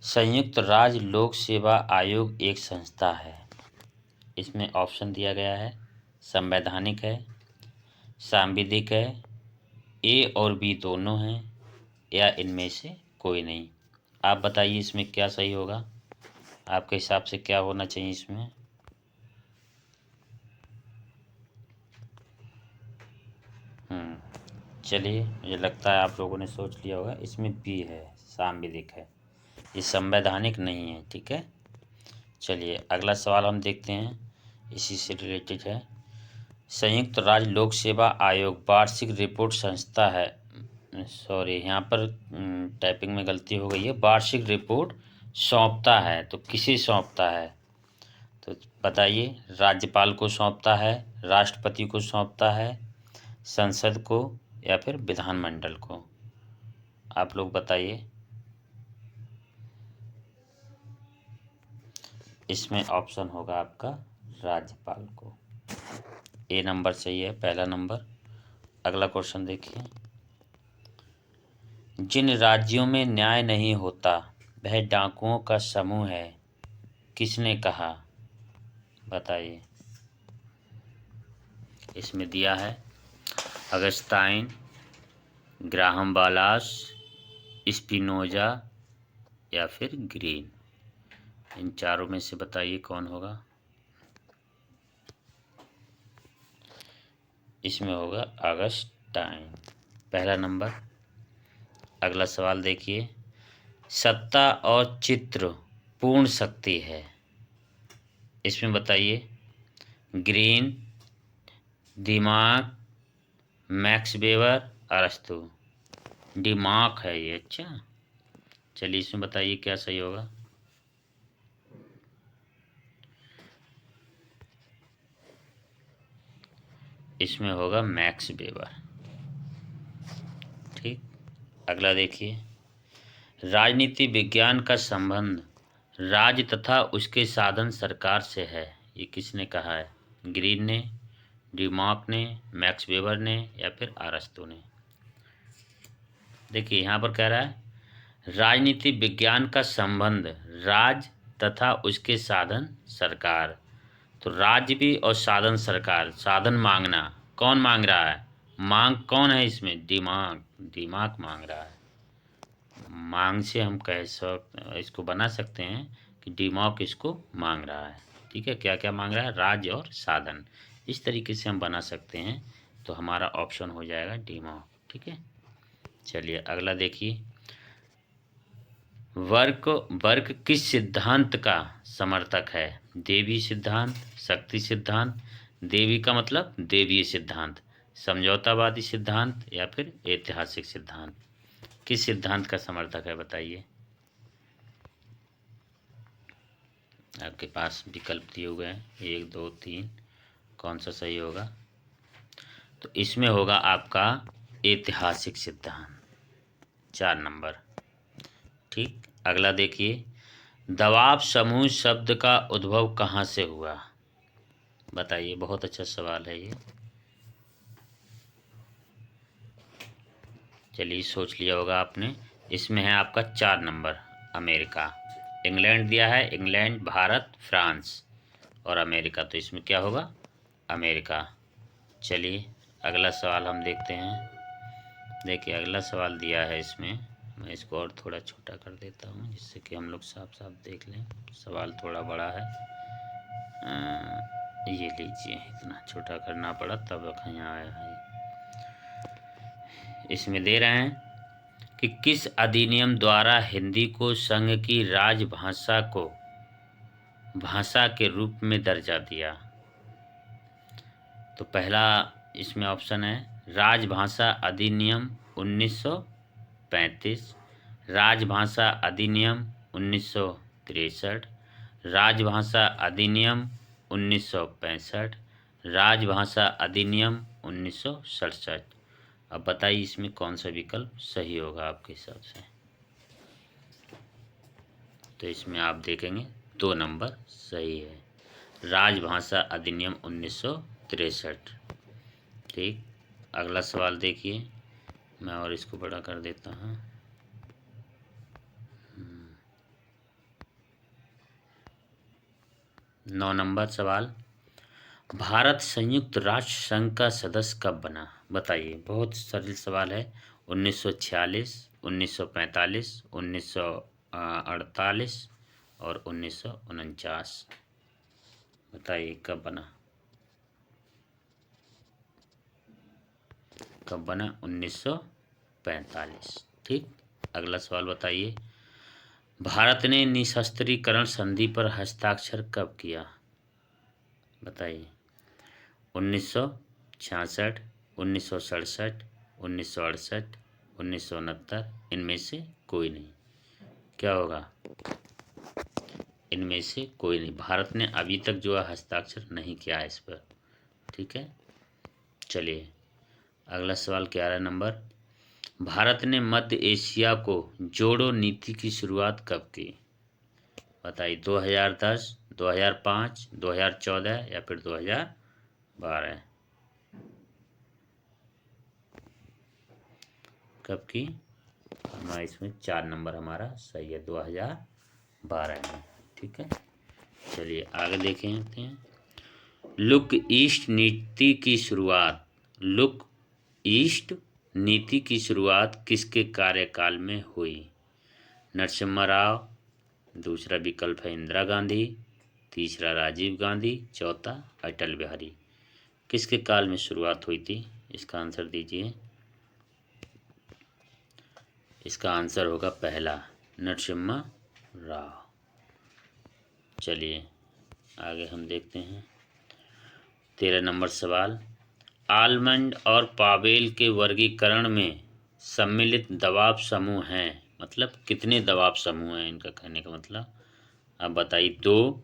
संयुक्त राज्य लोक सेवा आयोग एक संस्था है। इसमें ऑप्शन दिया गया है, संवैधानिक है, सांविधिक है, ए और बी दोनों हैं, या इनमें से कोई नहीं। आप बताइए इसमें क्या सही होगा, आपके हिसाब से क्या होना चाहिए इसमें। चलिए, मुझे लगता है आप लोगों ने सोच लिया होगा, इसमें बी है, सांविधिक है, ये संवैधानिक नहीं है। ठीक है, चलिए अगला सवाल हम देखते हैं, इसी से रिलेटेड है। संयुक्त राज्य लोक सेवा आयोग वार्षिक रिपोर्ट संस्था है, सॉरी यहाँ पर टाइपिंग में गलती हो गई है, वार्षिक रिपोर्ट सौंपता है, तो किसे सौंपता है, तो बताइए। राज्यपाल को सौंपता है, राष्ट्रपति को सौंपता है, संसद को, या फिर विधानमंडल को। आप लोग बताइए। इसमें ऑप्शन होगा आपका राज्यपाल को। ए नंबर सही है, पहला नंबर। अगला क्वेश्चन देखिए। जिन राज्यों में न्याय नहीं होता वह डाकुओं का समूह है, किसने कहा, बताइए। इसमें दिया है अगस्टाइन, ग्राहम बालास, स्पिनोजा, या फिर ग्रीन। इन चारों में से बताइए कौन होगा। इसमें होगा अगस्टाइन, पहला नंबर। अगला सवाल देखिए। सत्ता और चित्र पूर्ण शक्ति है, इसमें बताइए। ग्रीन, दिमाग, मैक्स वेबर, अरस्तू। दिमाग है ये, अच्छा। चलिए इसमें बताइए क्या सही होगा। इसमें होगा मैक्स वेबर। ठीक, अगला देखिए। राजनीति विज्ञान का संबंध राज्य तथा उसके साधन सरकार से है, ये किसने कहा है। ग्रीन ने, डिमार्क ने, मैक्स वेबर ने, या फिर अरस्तू ने। देखिए यहाँ पर कह रहा है राजनीति विज्ञान का संबंध राज्य तथा उसके साधन सरकार। तो राज्य भी और साधन सरकार, साधन मांगना, कौन मांग रहा है, मांग कौन है इसमें, दिमाग, दिमाग मांग रहा है। मांग से हम इसको बना सकते हैं कि दिमाग इसको मांग रहा है। ठीक है, क्या क्या मांग रहा है, राज्य और साधन, इस तरीके से हम बना सकते हैं। तो हमारा ऑप्शन हो जाएगा दिमाग। ठीक है, चलिए अगला देखिए। वर्ग वर्ग किस सिद्धांत का समर्थक है, देवी सिद्धांत, शक्ति सिद्धांत, देवी का मतलब देवीय सिद्धांत, समझौतावादी सिद्धांत, या फिर ऐतिहासिक सिद्धांत। किस सिद्धांत का समर्थक है बताइए। आपके पास विकल्प दिए हुए हैं 1 2 3, कौन सा सही होगा। तो इसमें होगा आपका ऐतिहासिक सिद्धांत, 4 नंबर। ठीक, अगला देखिए। दबाव समूह शब्द का उद्भव कहाँ से हुआ, बताइए। बहुत अच्छा सवाल है ये। चलिए सोच लिया होगा आपने। इसमें है आपका 4 नंबर, अमेरिका। इंग्लैंड दिया है, इंग्लैंड, भारत, फ्रांस और अमेरिका, तो इसमें क्या होगा, अमेरिका। चलिए अगला सवाल हम देखते हैं। देखिए अगला सवाल दिया है इसमें, मैं इसको और थोड़ा छोटा कर देता हूँ जिससे कि हम लोग साफ साफ देख लें। सवाल थोड़ा बड़ा है, ये लीजिए, इतना छोटा करना पड़ा तब यहाँ आया है। इसमें दे रहे हैं कि किस अधिनियम द्वारा हिंदी को संघ की राजभाषा को भाषा के रूप में दर्जा दिया। तो पहला इसमें ऑप्शन है राजभाषा अधिनियम 1935, राजभाषा अधिनियम 1963, राजभाषा अधिनियम 1965, राजभाषा अधिनियम 1967। अब बताइए इसमें कौन सा विकल्प सही होगा आपके हिसाब से। तो इसमें आप देखेंगे 2 नंबर सही है, राजभाषा अधिनियम 1963। ठीक, अगला सवाल देखिए, मैं और इसको बड़ा कर देता हूँ। 9 नंबर सवाल, भारत संयुक्त राष्ट्र संघ का सदस्य कब बना? बताइए, बहुत सरल सवाल है। 1946, 1945, 1948 और 1949। बताइए कब बना? कब बना? 1945। ठीक। अगला सवाल बताइए, भारत ने निशस्त्रीकरण संधि पर हस्ताक्षर कब किया? बताइए, 1966, 1967, 1968, 1969, इनमें से कोई नहीं। क्या होगा? इनमें से कोई नहीं। भारत ने अभी तक जो है हस्ताक्षर नहीं किया है इस पर। ठीक है, चलिए अगला सवाल 11 नंबर, भारत ने मध्य एशिया को जोड़ो नीति की शुरुआत कब की? बताइए, 2010, 2005, 2014 या फिर 2012? कब की? हमारा इसमें 4 नंबर हमारा सही है, 2012 में। ठीक है, चलिए आगे देखते हैं। लुक ईस्ट नीति की शुरुआत, लुक ईस्ट नीति की शुरुआत किसके कार्यकाल में हुई? नरसिम्हा राव, दूसरा विकल्प है इंदिरा गांधी, तीसरा राजीव गांधी, चौथा अटल बिहारी। किसके काल में शुरुआत हुई थी? इसका आंसर दीजिए। इसका आंसर होगा पहला, नरसिम्हा राव। चलिए आगे हम देखते हैं। 13 नंबर सवाल, आलमंड और पावेल के वर्गीकरण में सम्मिलित दबाव समूह हैं, मतलब कितने दबाव समूह हैं इनका कहने का मतलब। अब बताइए, 2,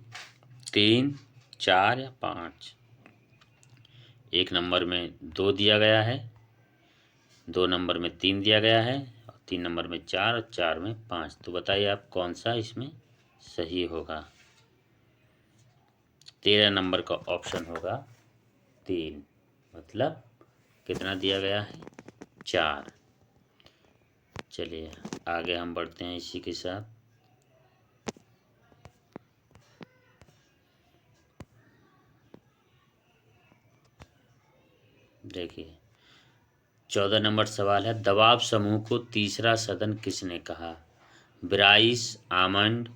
3, 4 या 5? 1 नंबर में 2 दिया गया है, 2 नंबर में 3 दिया गया है, 3 नंबर में 4 और 4 में 5। तो बताइए आप कौन सा इसमें सही होगा? 13 नंबर का ऑप्शन होगा 3, मतलब कितना दिया गया है? 4। चलिए आगे हम बढ़ते हैं इसी के साथ। देखिए 14 नंबर सवाल है, दबाव समूह को तीसरा सदन किसने कहा? ब्राइस, आमंड,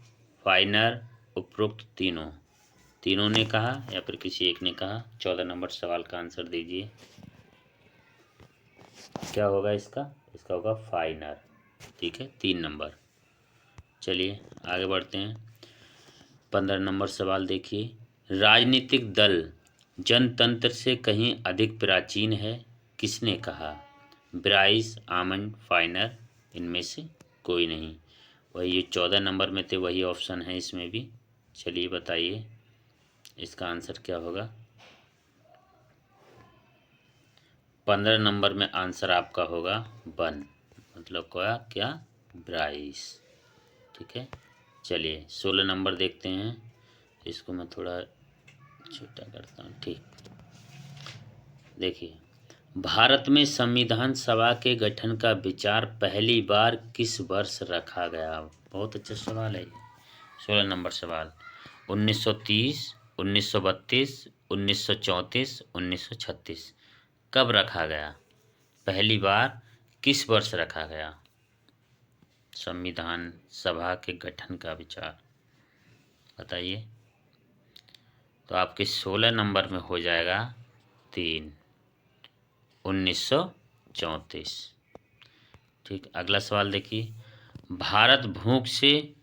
फाइनर, उपरोक्त तीनों? तीनों ने कहा या फिर किसी एक ने कहा? 14 नंबर सवाल का आंसर दीजिए। क्या होगा इसका? इसका होगा फाइनर। ठीक है, 3 नंबर। चलिए आगे बढ़ते हैं। 15 नंबर सवाल देखिए, राजनीतिक दल जनतंत्र से कहीं अधिक प्राचीन है, किसने कहा? ब्राइस, आमंड, फाइनर, इनमें से कोई नहीं। वही ये 14 नंबर में थे, वही ऑप्शन है इसमें भी। चलिए बताइए इसका आंसर क्या होगा? 15 नंबर में आंसर आपका होगा 1, मतलब क्या? ब्राइस। ठीक है, चलिए 16 नंबर देखते हैं। इसको मैं थोड़ा छोटा करता हूँ। ठीक, देखिए, भारत में संविधान सभा के गठन का विचार पहली बार किस वर्ष रखा गया? बहुत अच्छा सवाल है ये। 16 नंबर सवाल, 1930, 1932, 1934, 1936? कब रखा गया? पहली बार किस वर्ष रखा गया संविधान सभा के गठन का विचार? बताइए। तो आपके 16 नंबर में हो जाएगा 3, 1934। ठीक, अगला सवाल देखिए, भारत भूख से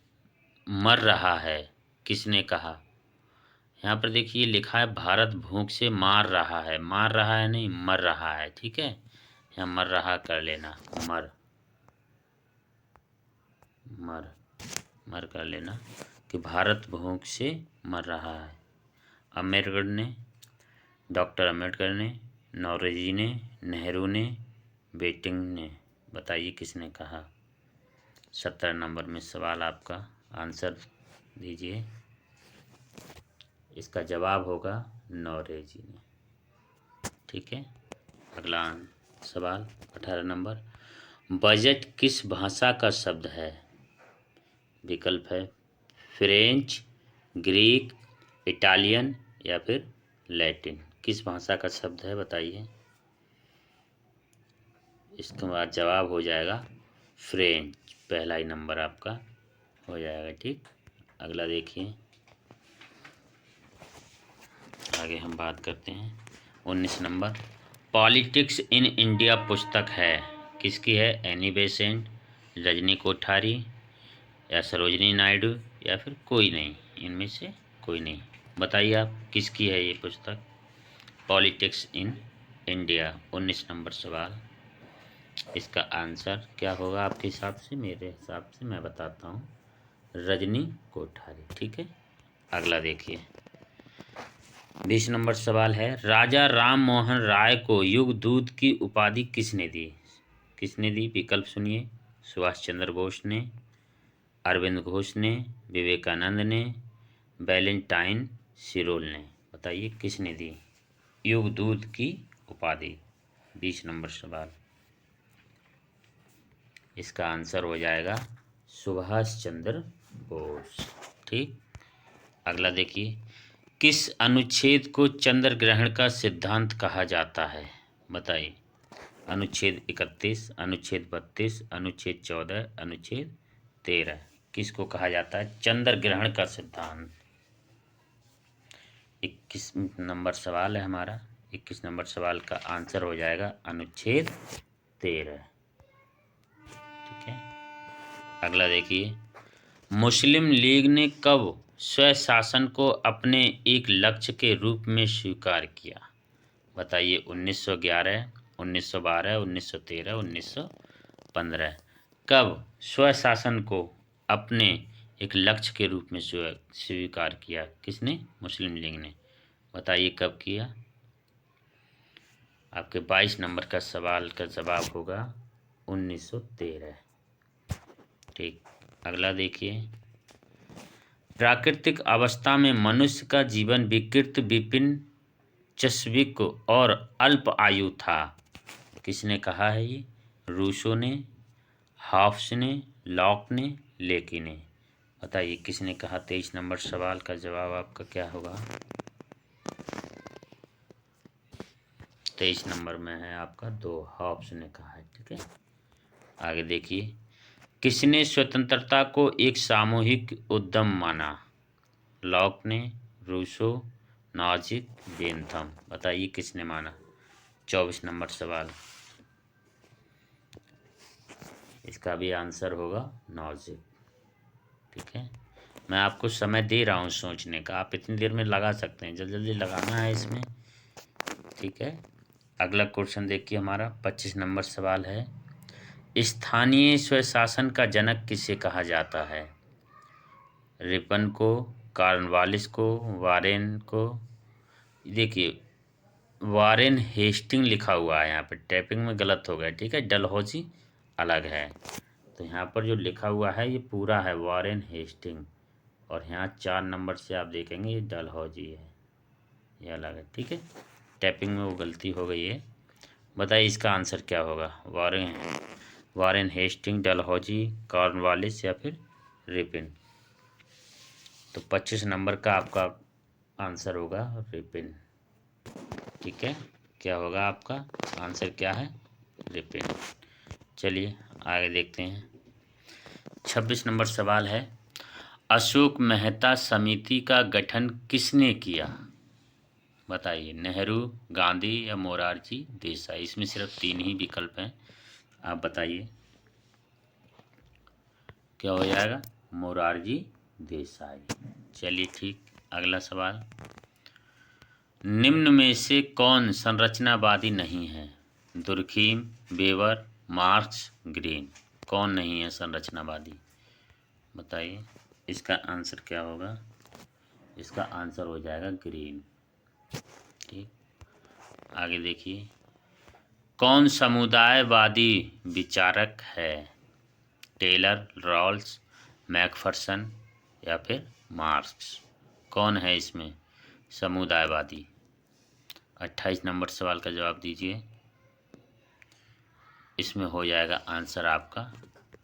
मर रहा है, किसने कहा? यहाँ पर देखिए लिखा है भारत भूख से मार रहा है, मार रहा है नहीं, मर रहा है। ठीक है, यहाँ मर रहा कर लेना, मर मर मर कर लेना कि भारत भूख से मर रहा है। अम्बेडकर ने, डॉक्टर अम्बेडकर ने, नौरोजी ने, नेहरू ने, बेटिंग ने? बताइए किसने कहा? 17 नंबर में सवाल आपका, आंसर दीजिए। इसका जवाब होगा नौरोजी ने। ठीक है, अगला सवाल 18 नंबर, बजट किस भाषा का शब्द है? विकल्प है फ्रेंच, ग्रीक, इटालियन या फिर लैटिन, किस भाषा का शब्द है बताइए। इसके बाद जवाब हो जाएगा फ्रेंच, पहला ही नंबर आपका हो जाएगा। ठीक, अगला देखिए, आगे हम बात करते हैं। 19 नंबर, पॉलिटिक्स इन इंडिया पुस्तक है, किसकी है। एनी बेसेंट, रजनी कोठारी या सरोजनी नायडू या फिर कोई नहीं, इनमें से कोई नहीं। बताइए आप किसकी है ये पुस्तक, पॉलिटिक्स इन इंडिया। 19 नंबर सवाल, इसका आंसर क्या होगा आपके हिसाब से। मेरे हिसाब से मैं बताता हूँ, रजनी कोठारी। ठीक है, अगला देखिए। 20 नंबर सवाल है, राजा राम मोहन राय को युग दूत की उपाधि किसने दी। किसने दी, विकल्प सुनिए। सुभाष चंद्र बोस ने, अरविंद घोष ने, विवेकानंद ने, वैलेंटाइन सिरोल ने। बताइए किसने दी युग दूत की उपाधि। 20 नंबर सवाल, इसका आंसर हो जाएगा सुभाष चंद्र बोस। ठीक, अगला देखिए, किस अनुच्छेद को चंद्र ग्रहण का सिद्धांत कहा जाता है। बताइए, अनुच्छेद 31, अनुच्छेद 32, अनुच्छेद 14, अनुच्छेद 13, किसको कहा जाता है चंद्र ग्रहण का सिद्धांत। 21 नंबर सवाल है हमारा। 21 नंबर सवाल का आंसर हो जाएगा अनुच्छेद 13। ठीक है, अगला देखिए, मुस्लिम लीग ने कब स्वशासन को अपने एक लक्ष्य के रूप में स्वीकार किया। बताइए, 1911, 1912, 1913, 1915, कब स्वशासन को अपने एक लक्ष्य के रूप में स्वीकार किया, किसने, मुस्लिम लीग ने। बताइए कब किया। आपके 22 नंबर का सवाल का जवाब होगा 1913। ठीक, अगला देखिए, प्राकृतिक अवस्था में मनुष्य का जीवन विकृत, विपिन, चस्विक और अल्प आयु था, किसने कहा है ये। रूसो ने, हॉब्स ने, लॉक ने, लेकी ने। बताइए किसने कहा। 23 नंबर सवाल का जवाब आपका क्या होगा। 23 नंबर में है आपका 2, हॉब्स ने कहा है। ठीक है, आगे देखिए, किसने स्वतंत्रता को एक सामूहिक उद्यम माना। लॉक ने, रूसो, नॉजिक, बेंथम। बताइए किसने माना। 24 नंबर सवाल, इसका भी आंसर होगा नॉजिक। ठीक है, मैं आपको समय दे रहा हूँ सोचने का, आप इतनी देर में लगा सकते हैं, जल्दी जल्दी लगाना है इसमें। ठीक है, अगला क्वेश्चन देखिए हमारा 25 नंबर सवाल है, स्थानीय स्वशासन का जनक किसे कहा जाता है। रिपन को, कॉर्नवालिस को, वारेन को। देखिए, वारेन हेस्टिंग लिखा हुआ है यहाँ पे, टाइपिंग में गलत हो गया। ठीक है, डलहौजी अलग है, तो यहाँ पर जो लिखा हुआ है ये पूरा है वारेन हेस्टिंग, और यहाँ 4 नंबर से आप देखेंगे ये डलहौजी है, ये अलग है। ठीक है, टाइपिंग में वो गलती हो गई है। बताइए इसका आंसर क्या होगा। वारेन हेस्टिंग, डलहौजी, कॉर्नवालिस या फिर रिपिन। तो 25 नंबर का आपका आंसर होगा रिपिन। ठीक है, क्या होगा आपका आंसर, क्या है, रिपिन। चलिए आगे देखते हैं। 26 नंबर सवाल है, अशोक मेहता समिति का गठन किसने किया। बताइए, नेहरू, गांधी या मोरारजी देसाई। इसमें सिर्फ 3 ही विकल्प हैं, आप बताइए क्या हो जाएगा। मोरारजी देसाई। चलिए ठीक, अगला सवाल, निम्न में से कौन संरचनावादी नहीं है। Durkheim, weber, marks, green. कौन नहीं है संरचनावादी, बताइए इसका आंसर क्या होगा। इसका आंसर हो जाएगा ग्रीन। ठीक, आगे देखिए, कौन समुदायवादी विचारक है। टेलर, रॉल्स, मैकफरसन या फिर मार्क्स। कौन है इसमें समुदायवादी। 28 नंबर सवाल का जवाब दीजिए। इसमें हो जाएगा आंसर आपका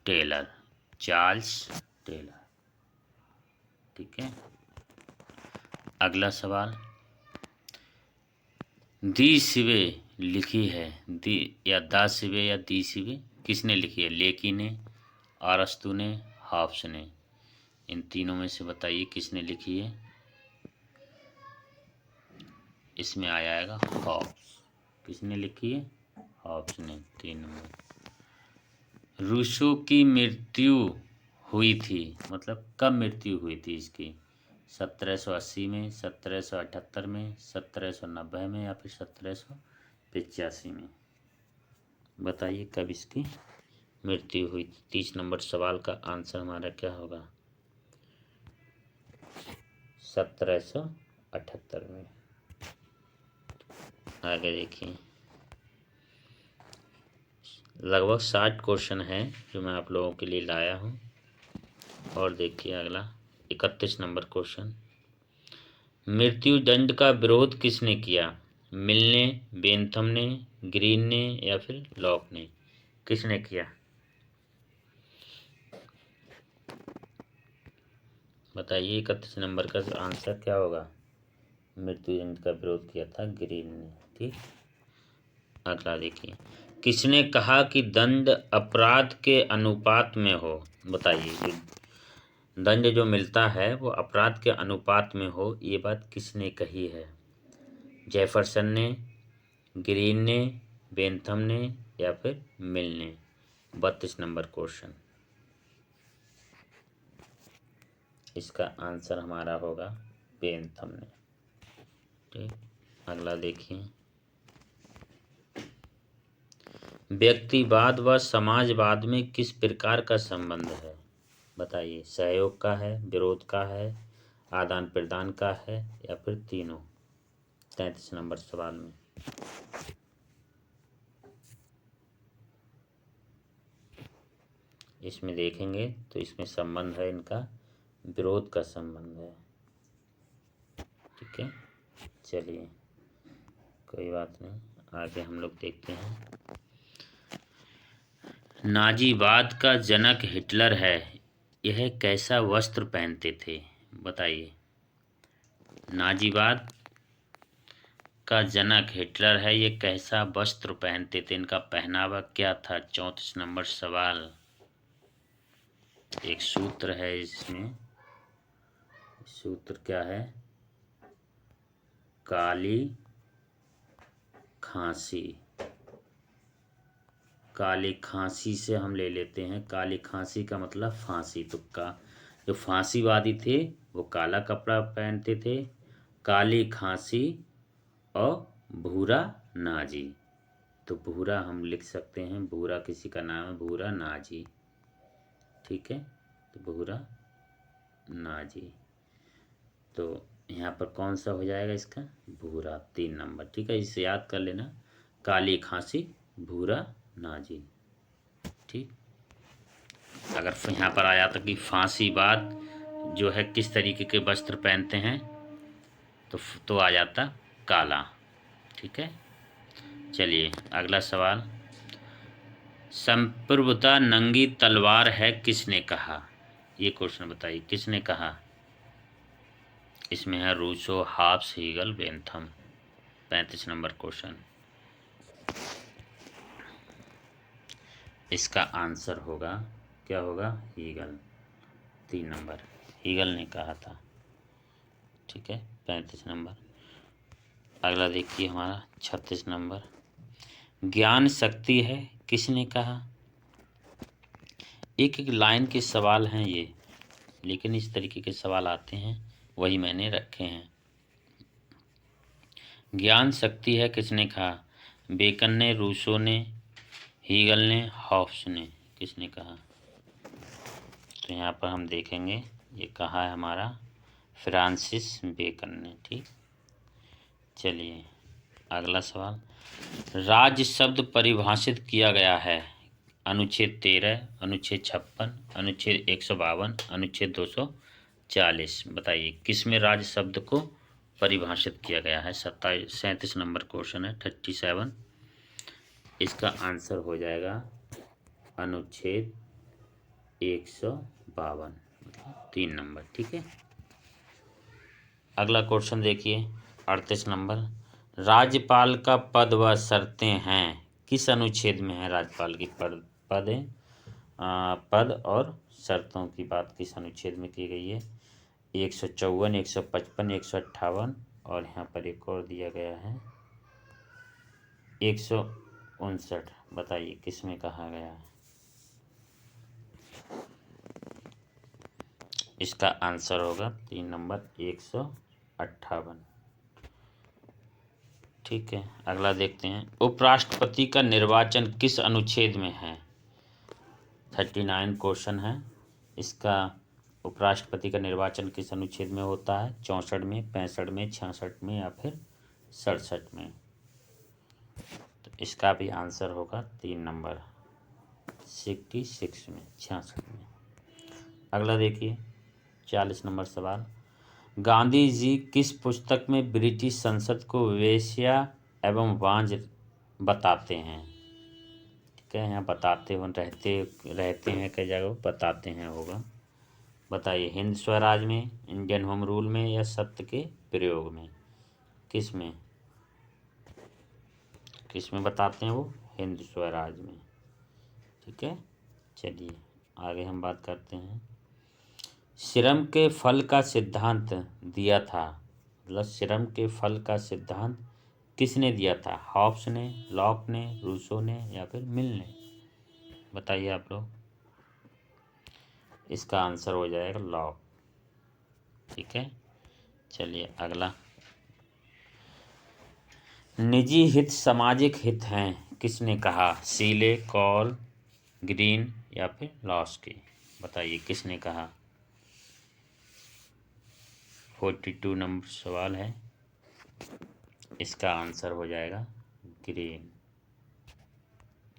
टेलर, चार्ल्स टेलर। ठीक है, अगला सवाल, दी सिवे लिखी है, दी या दा सिवे या दी सिवे किसने लिखी है? लेकी ने, अरस्तु ने, हॉब्स ने। इन तीनों में से बताइए किसने लिखी है। इसमें आ जाएगा हॉब्स। किसने लिखी है? हॉब्स ने। 3 नंबर। रूसो की मृत्यु हुई थी, मतलब कब मृत्यु हुई थी इसकी? 1780 में, 1778 में, 1790 में या फिर 1785 में? बताइए कब इसकी मृत्यु हुई थी। 30 नंबर सवाल का आंसर हमारा क्या होगा? 1778 में। आगे देखिए, लगभग 60 क्वेश्चन हैं जो मैं आप लोगों के लिए लाया हूँ। और देखिए अगला 31 नंबर क्वेश्चन, मृत्यु दंड का विरोध किसने किया? मिल ने, बेंथम ने, ग्रीन ने या फिर लॉक ने? किसने किया? बताइए 31 नंबर का आंसर क्या होगा? मृत्यु दंड का विरोध किया था ग्रीन ने। ठीक। अगला देखिए, किसने कहा कि दंड अपराध के अनुपात में हो? बताइए, दंड जो मिलता है वो अपराध के अनुपात में हो, ये बात किसने कही है? जेफरसन ने, ग्रीन ने, बेंथम ने या फिर मिल ने? 32 नंबर क्वेश्चन, इसका आंसर हमारा होगा बेंथम ने। ठीक। अगला देखिए, व्यक्तिवाद व समाजवाद में किस प्रकार का संबंध है? बताइए, सहयोग का है, विरोध का है, आदान प्रदान का है या फिर तीनों? 33 नंबर सवाल में। इसमें देखेंगे तो इसमें संबंध है इनका, विरोध का संबंध है। ठीक है, चलिए कोई बात नहीं, आगे हम लोग देखते हैं। नाजीवाद का जनक हिटलर है, यह कैसा वस्त्र पहनते थे? बताइए, नाजीवाद का जनक हिटलर है, ये कैसा वस्त्र पहनते थे? इनका पहनावा क्या था? 34 नंबर सवाल। एक सूत्र है इसमें, सूत्र क्या है? काली खांसी। काली खांसी से हम ले लेते हैं, काली खांसी का मतलब फांसी। तुक्का, जो फांसीवादी थे वो काला कपड़ा पहनते थे, काली खांसी और भूरा नाजी। तो भूरा हम लिख सकते हैं, भूरा किसी का नाम है, भूरा नाजी। ठीक है, तो भूरा नाजी। तो यहाँ पर कौन सा हो जाएगा इसका? भूरा। 3 नंबर। ठीक है, इसे याद कर लेना, काली खांसी, भूरा नाजी। ठीक। अगर यहाँ पर आ जाता कि फांसीवाद जो है किस तरीके के वस्त्र पहनते हैं, तो आ जाता काला। ठीक है, चलिए अगला सवाल, संप्रभुता नंगी तलवार है किसने कहा? ये क्वेश्चन बताइए, किसने कहा? इसमें है Rousseau, Hobbes, Hegel, Bentham. 35 number question, इसका आंसर होगा क्या होगा? हीगल। 3 नंबर, हीगल ने कहा था। ठीक है, 35 नंबर। अगला देखिए हमारा 36 नंबर, ज्ञान शक्ति है किसने कहा? एक एक लाइन के सवाल हैं ये, लेकिन इस तरीके के सवाल आते हैं, वही मैंने रखे हैं। ज्ञान शक्ति है किसने कहा? बेकन ने, रूसो ने, हीगल ने, हॉब्स ने? किसने कहा? तो यहाँ पर हम देखेंगे, ये कहा है हमारा फ्रांसिस बेकन ने। ठीक, चलिए अगला सवाल, राज्य शब्द परिभाषित किया गया है अनुच्छेद 13, अनुच्छेद 56, अनुच्छेद 152, अनुच्छेद 240। बताइए किसमें राज्य शब्द को परिभाषित किया गया है? 37 नंबर क्वेश्चन है, 37। इसका आंसर हो जाएगा अनुच्छेद 152, 3 नंबर। ठीक है, अगला क्वेश्चन देखिए 38 नंबर। राज्यपाल का पद व शर्तें हैं किस अनुच्छेद में है? राज्यपाल की पद है पद और शर्तों की बात किस अनुच्छेद में की गई है? 154, 155, 158 और यहाँ पर एक और दिया गया है 159। बताइए किस में कहा गया है? इसका आंसर होगा 3 नंबर 158। ठीक है, अगला देखते हैं। उपराष्ट्रपति का निर्वाचन किस अनुच्छेद में है? 39 क्वेश्चन है। इसका उपराष्ट्रपति का निर्वाचन किस अनुच्छेद में होता है? 64 में, 65 में, 66 में या फिर 67 में? तो इसका भी आंसर होगा 3 नंबर 66 में, 66 में। अगला देखिए 40 नंबर सवाल। गांधी जी किस पुस्तक में ब्रिटिश संसद को वेश्या एवं वांझ बताते हैं? ठीक है, यहाँ बताते हो रहते हैं कई जगह बताते हैं होगा। बताइए, हिंद स्वराज में, इंडियन होम रूल में या सत्य के प्रयोग में? किस में बताते हैं वो? हिंद स्वराज में। ठीक है, चलिए आगे हम बात करते हैं। श्रम के फल का सिद्धांत दिया था, मतलब श्रम के फल का सिद्धांत किसने दिया था? हॉब्स ने, लॉक ने, रूसो ने या फिर मिल ने? बताइए आप लोग। इसका आंसर हो जाएगा लॉक। ठीक है, चलिए अगला। निजी हित सामाजिक हित हैं किसने कहा? सीले, कॉल, ग्रीन या फिर लॉस्की? बताइए किसने कहा? 42 नंबर सवाल है। इसका आंसर हो जाएगा ग्रीन।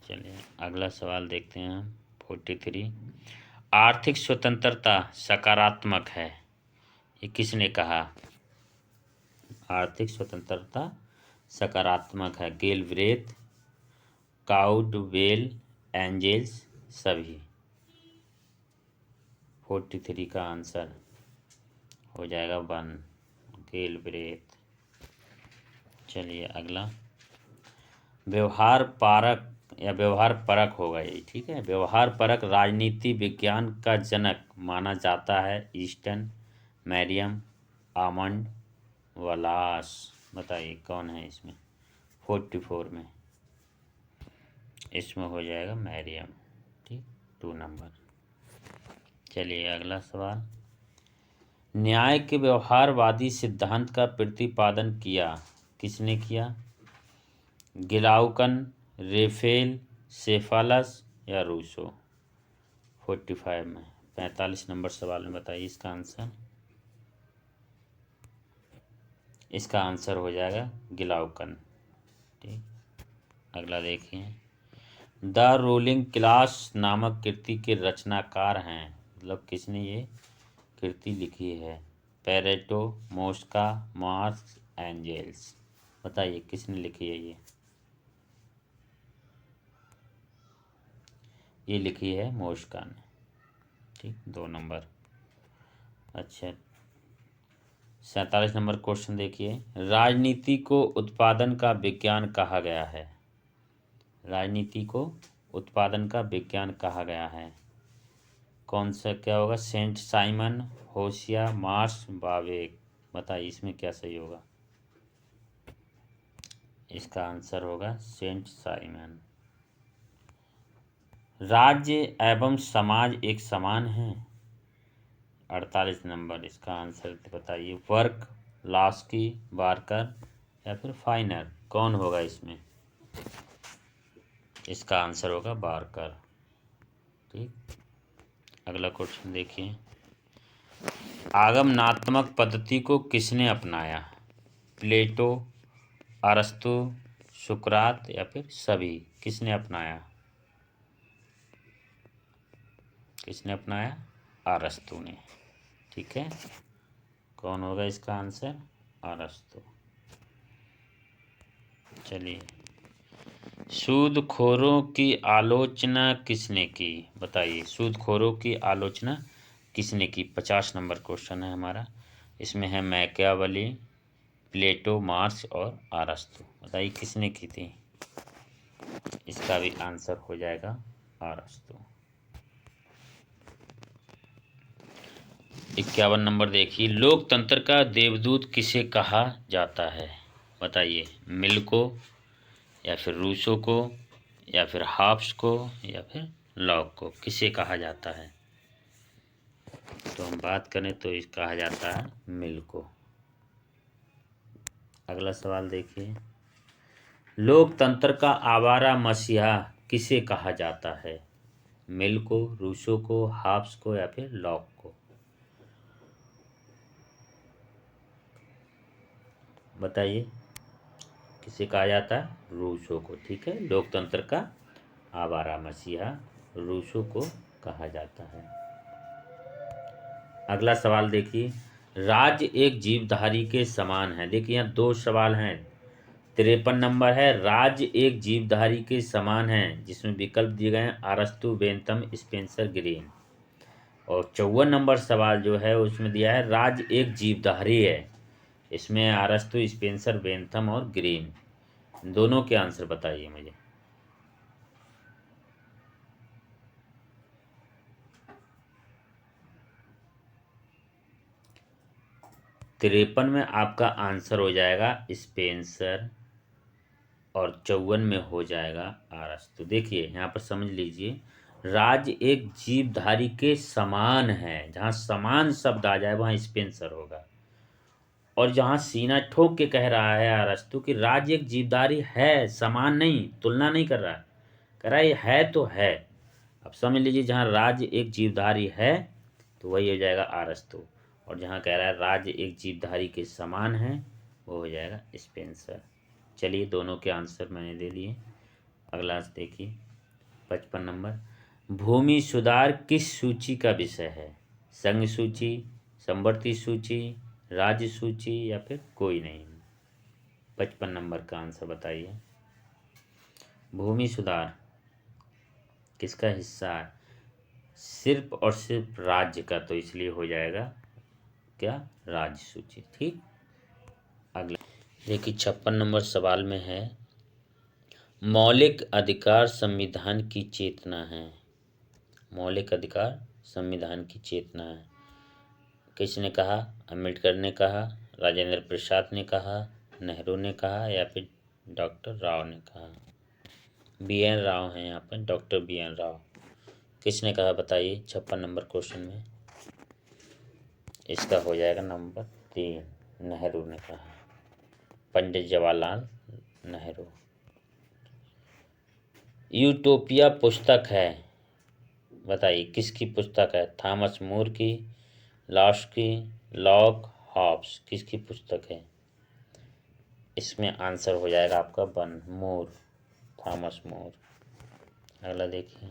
चलिए अगला सवाल देखते हैं हम 43। आर्थिक स्वतंत्रता सकारात्मक है, ये किसने कहा? आर्थिक स्वतंत्रता सकारात्मक है। गेलब्रेथ, काउडवेल, एंजेल्स, सभी। 43 का आंसर हो जाएगा 1, गेलब्रेथ। चलिए अगला। व्यवहार पारक या व्यवहार परक होगा ये। ठीक है, व्यवहार परक राजनीति विज्ञान का जनक माना जाता है ईस्टर्न, मैरियम, आमंड, वलास। बताइए कौन है इसमें? 44 में इसमें हो जाएगा मैरियम। ठीक, 2 नंबर। चलिए अगला सवाल। न्याय के व्यवहारवादी सिद्धांत का प्रतिपादन किया किसने किया? गिलाउकन, रेफेल, सेफालस या रूसो? 45 में। 45 नंबर सवाल में बताइए इसका आंसर। इसका आंसर हो जाएगा गिलाउकन। ठीक, अगला देखिए। द रूलिंग क्लास नामक कृति के रचनाकार हैं, मतलब किसने ये कृति लिखी है? Pareto, Mosca, Marx, Engels. बताइए किसने लिखी है ये लिखी है मोस्का ने। ठीक, 2 नंबर। अच्छा 47 नंबर क्वेश्चन देखिए। राजनीति को उत्पादन का विज्ञान कहा गया है। राजनीति को उत्पादन का विज्ञान कहा गया है। कौन सा क्या होगा? Saint Simon, होशिया, Mars, बावेक। बताइए इसमें क्या सही होगा? इसका आंसर होगा सेंट साइमन। राज्य एवं समाज एक समान है। 48 नंबर इसका आंसर बताइए। वर्क, लास्की, बार्कर या फिर फाइनर? कौन होगा इसमें? इसका आंसर होगा बार्कर। ठीक, अगला क्वेश्चन देखिए। आगमनात्मक पद्धति को किसने अपनाया? प्लेटो, अरस्तु, सुकरात या फिर सभी? किसने अपनाया? किसने अपनाया? अरस्तु ने। ठीक है, कौन होगा इसका आंसर? अरस्तु। चलिए, सूदखोरों की आलोचना किसने की? बताइए सूदखोरों की आलोचना किसने की? 50 नंबर क्वेश्चन है हमारा। इसमें है मैकियावेली, प्लेटो, मार्क्स और अरस्तू। बताइए किसने की थी? इसका भी आंसर हो जाएगा अरस्तू। 51 नंबर देखिए, लोकतंत्र का देवदूत किसे कहा जाता है? बताइए, मिल को, या फिर रूसो को, या फिर हाब्स को, या फिर लॉक को, किसे कहा जाता है? तो हम बात करें तो इस कहा जाता है मिल को। अगला सवाल देखिए, लोकतंत्र का आवारा मसीहा किसे कहा जाता है? मिल को, रूसो को, हाब्स को, या फिर लॉक को? बताइए किसे कहा जाता है? रूसो को। ठीक है, लोकतंत्र का आवारा मसीहा रूसो को कहा जाता है। अगला सवाल देखिए, राज्य एक जीवधारी के समान है। देखिए यहाँ दो सवाल हैं। 53 नंबर है, राज्य एक जीवधारी के समान है, जिसमें विकल्प दिए गए हैं अरस्तु, बेंथम, स्पेंसर, ग्रीन। और 54 नंबर सवाल जो है उसमें दिया है राज्य एक जीवधारी है, इसमें अरस्तु, स्पेंसर, बेंथम और ग्रीन। दोनों के आंसर बताइए मुझे। तिरपन में आपका आंसर हो जाएगा स्पेंसर और 54 में हो जाएगा अरस्तु। देखिए यहाँ पर समझ लीजिए, राज्य एक जीवधारी के समान है, जहाँ समान शब्द आ जाए वहाँ स्पेंसर होगा। और जहाँ सीना ठोक के कह रहा है अरस्तु कि राज्य एक जीवधारी है, समान नहीं, तुलना नहीं कर रहा है, कह रहा है तो है। अब समझ लीजिए, जहाँ राज्य एक जीवधारी है तो वही हो जाएगा अरस्तु, और जहाँ कह रहा है राज्य एक जीवधारी के समान है वो हो जाएगा स्पेंसर। चलिए दोनों के आंसर मैंने दे दिए। अगला देखिए 55 नंबर, भूमि सुधार किस सूची का विषय है? संघ सूची, समवर्ती सूची, राज्य सूची, या फिर कोई नहीं? 55 नंबर का आंसर बताइए। भूमि सुधार किसका हिस्सा है? सिर्फ और सिर्फ राज्य का, तो इसलिए हो जाएगा क्या? राज्य सूची। ठीक। अगला देखिए 56 नंबर सवाल में है, मौलिक अधिकार संविधान की चेतना है। मौलिक अधिकार संविधान की चेतना है, किसने कहा? अम्बेडकर ने कहा, राजेंद्र प्रसाद ने कहा, नेहरू ने कहा, या फिर डॉक्टर राव ने कहा? बी.एन. राव हैं यहाँ पर, डॉक्टर बी.एन. राव। किसने कहा बताइए 56 नंबर क्वेश्चन में? इसका हो जाएगा नंबर 3, नेहरू ने कहा, पंडित जवाहरलाल नेहरू। यूटोपिया पुस्तक है, बताइए किसकी पुस्तक है? थॉमस मोर की, लॉस की, लॉक, हॉब्स, किसकी पुस्तक है? इसमें आंसर हो जाएगा आपका 1, मोर, थॉमस मोर। अगला देखिए,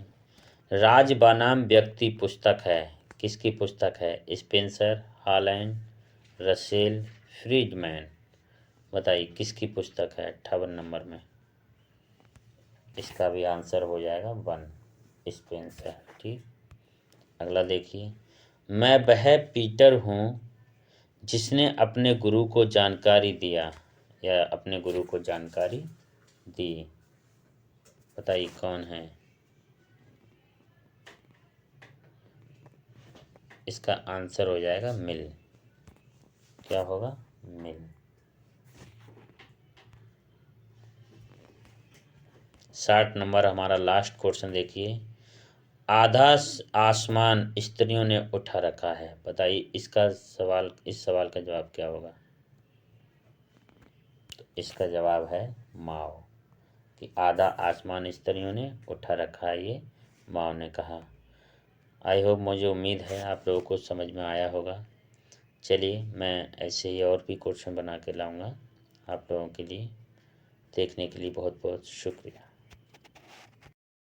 राज बनाम व्यक्ति पुस्तक है, किसकी पुस्तक है? Spencer, Holland, Russell, Friedman. बताइए किसकी पुस्तक है 58 नंबर में? इसका भी आंसर हो जाएगा 1, स्पेंसर। ठीक। अगला देखिए, मैं वह पीटर हूँ जिसने अपने गुरु को जानकारी दिया, या अपने गुरु को जानकारी दी। बताइए कौन है? इसका आंसर हो जाएगा मिल। क्या होगा? मिल। 60 नंबर हमारा लास्ट क्वेश्चन देखिए, आधा आसमान स्त्रियों ने उठा रखा है। बताइए इसका सवाल, इस सवाल का जवाब क्या होगा? तो इसका जवाब है माओ, कि आधा आसमान स्त्रियों ने उठा रखा है, ये माओ ने कहा। आई होप, मुझे उम्मीद है आप लोगों को समझ में आया होगा। चलिए मैं ऐसे ही और भी क्वेश्चन बना के लाऊंगा आप लोगों के लिए। देखने के लिए बहुत बहुत शुक्रिया।